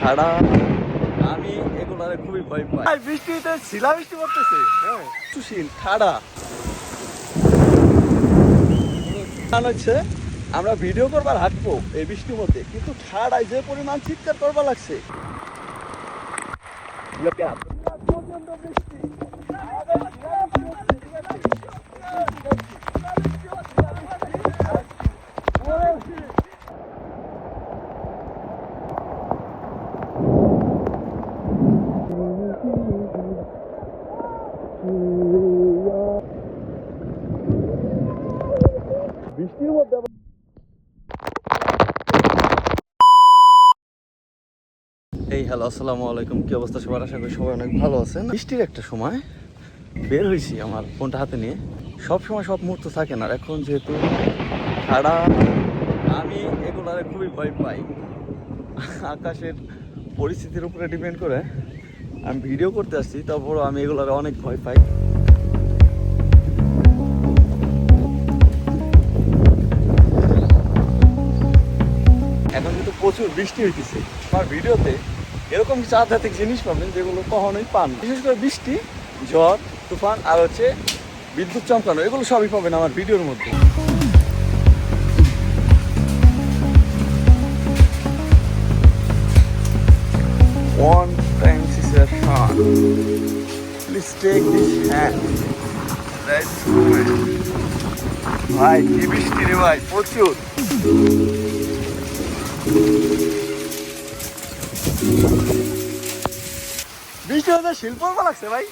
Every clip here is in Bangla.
ঠাড়া, আমি এগুলারে খুবই ভয় পাই। বৃষ্টিতে শিলাবৃষ্টি পড়তেছে, হ্যাঁ সুশীল ঠাড়া হচ্ছে। আমরা ভিডিও করবার হাঁটবো এই বৃষ্টির মধ্যে, কিন্তু ঠাড়ায় যে পরিমাণ চিৎকার করবার লাগছে। বৃষ্টির মধ্যে এই হ্যালো, আসসালামু আলাইকুম। কি অবস্থা সবার? আশা করি সবাই অনেক ভালো আছেন। বৃষ্টির একটা সময় বের হয়েছি আমার ফোনটা হাতে নিয়ে। সব সময় সব মুহূর্ত থাকে না, এখন যেহেতু ঠাড়া, আমি এগুলারে খুবই ভয় পাই। আকাশের পরিস্থিতির উপরে ডিপেন্ড করে আমি ভিডিও করতে আসছি, তারপরও আমি এগুলারে অনেক ভয় পাই। এখন কিন্তু প্রচুর বৃষ্টি হইতেছে। আমার ভিডিওতে এরকম কিছু আধ্যাত্মিক জিনিস পাবেন যেগুলো কখনোই পান, বিশেষ করে বৃষ্টি, ঝড়, তুফান আর হচ্ছে বিদ্যুৎ চমকানো, এগুলো সবই পাবেন আমার ভিডিওর মধ্যে। One time is a shot. Please take this hand. Let's go. ভাই কি বৃষ্টি রে ভাই, প্রচুর। বৃষ্টি হতে শিল্প লাগছে ভাই,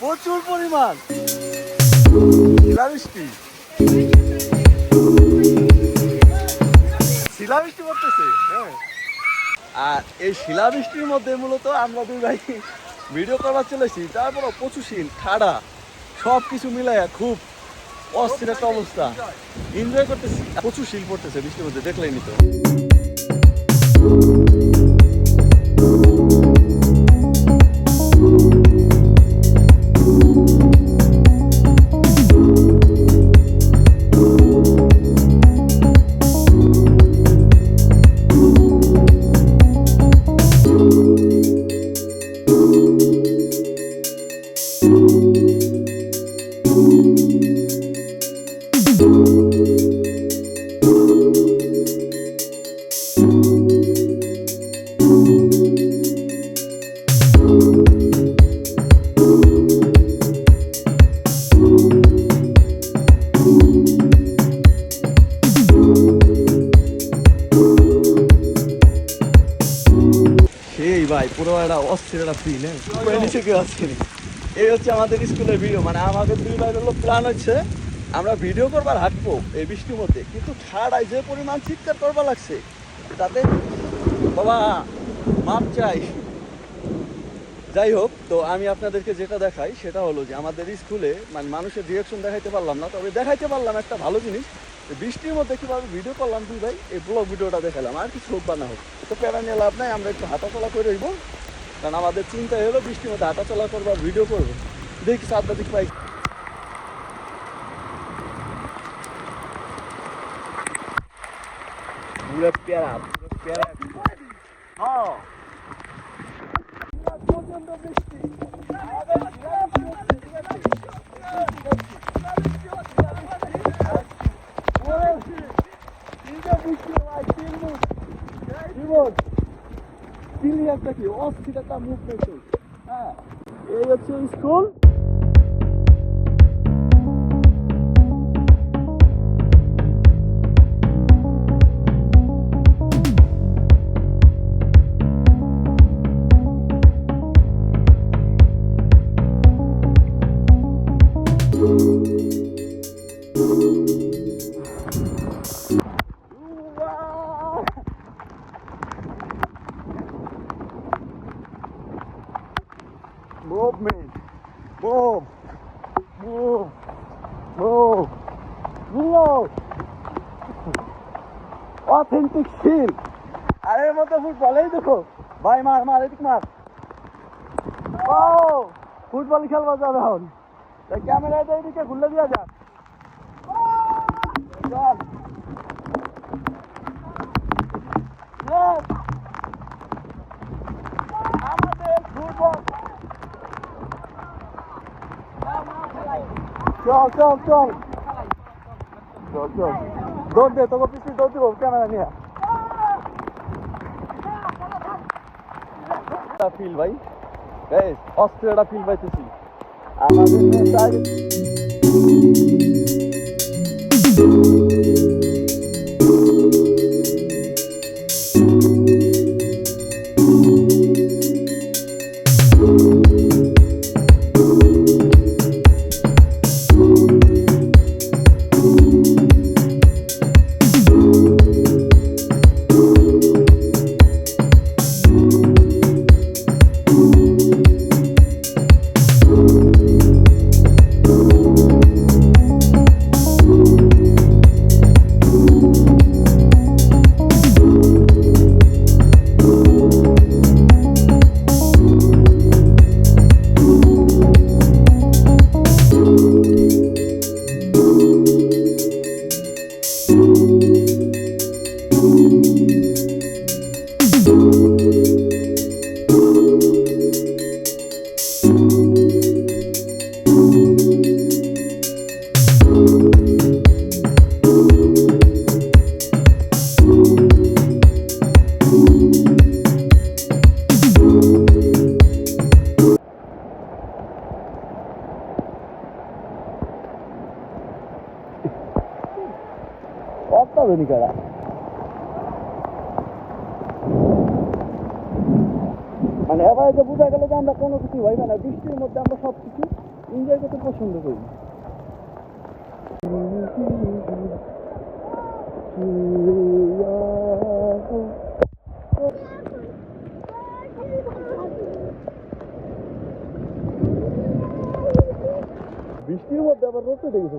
প্রচুর পরিমাণ শিলাবৃষ্টি। শিলাবৃষ্টি পড়তেছে, হ্যাঁ। আর এই শিলাবৃষ্টির মধ্যে মূলত আমরা দুই ভাই ভিডিও করবার চলেছি। তারপরও প্রচুর শিল, ঠাড়া, সব কিছু মিলাইয়া খুব অস্থির একটা অবস্থা। এনজয় করতেছি। প্রচুর শিল পড়তেছে বৃষ্টির মধ্যে, দেখলেনি তো। ভাই পুরো একটা অস্থির একটা ফিল, হ্যাঁ। নিচে কেউ আসেনি। এই হচ্ছে আমাদের স্কুলের ভিডিও। মানে আমাদের দুই ভাই হলো প্ল্যান হচ্ছে আমরা ভিডিও করবার হাঁটবো এই বৃষ্টির মধ্যে, কিন্তু ঠাড়ায় যে পরিমাণ চিৎকার করবার লাগছে, তাতে বাবা মাপ চাই। যাই হোক, তো আমি আপনাদেরকে যেটা দেখাই সেটা হলো যে আমাদের স্কুলে মানে মানুষের রিয়াকশন দেখাইতে পারলাম না, তবে দেখাইতে পারলাম একটা ভালো জিনিস। বৃষ্টির মধ্যে কীভাবে ভিডিও করলাম দুই ভাই, এই ব্লগ ভিডিওটা দেখালাম। আর কিছু হোক বা না হোক, তো প্যারা নিয়ে লাভ নাই, আমরা একটু হাঁটাচলা করে রইব। কারণ আমাদের চিন্তা হলো বৃষ্টির মধ্যে হাঁটাচলা করবো আর ভিডিও করবো। দেখি সাদ্দাদিক পাই। পুরো প্যারা, পুরো প্যারা। হ্যাঁ প্রচন্ড বৃষ্টি। অস্থির একটা মুভমেন্ট। হ্যাঁ, এই হচ্ছে school. Movement, move, move, move, move. Authentic feel. আরে মতো ফুটবলেই দেখো ভাই, মার মার এদিক মার। ও ফুটবল খেলবা যাবে এখন, ক্যামেরাটা এদিকে ঘুরলে দিয়া যাক। চল চল চল চল চল চল দৌড় দে তোকে পিছিয়ে দৌড় দিব ক্যামেরা নিয়ে ফিল ভাই অস্ত্র একটা ফিল পাইতেছি আমাদের অত্যাধুনিকারা মানে এবার যে বোঝা গেল যে আমরা কোনো কিছু হয় না বৃষ্টির মধ্যে আমরা সব কিছু এনজয় করতে পছন্দ করি বৃষ্টির মধ্যে আবার রোদ উঠে গেছে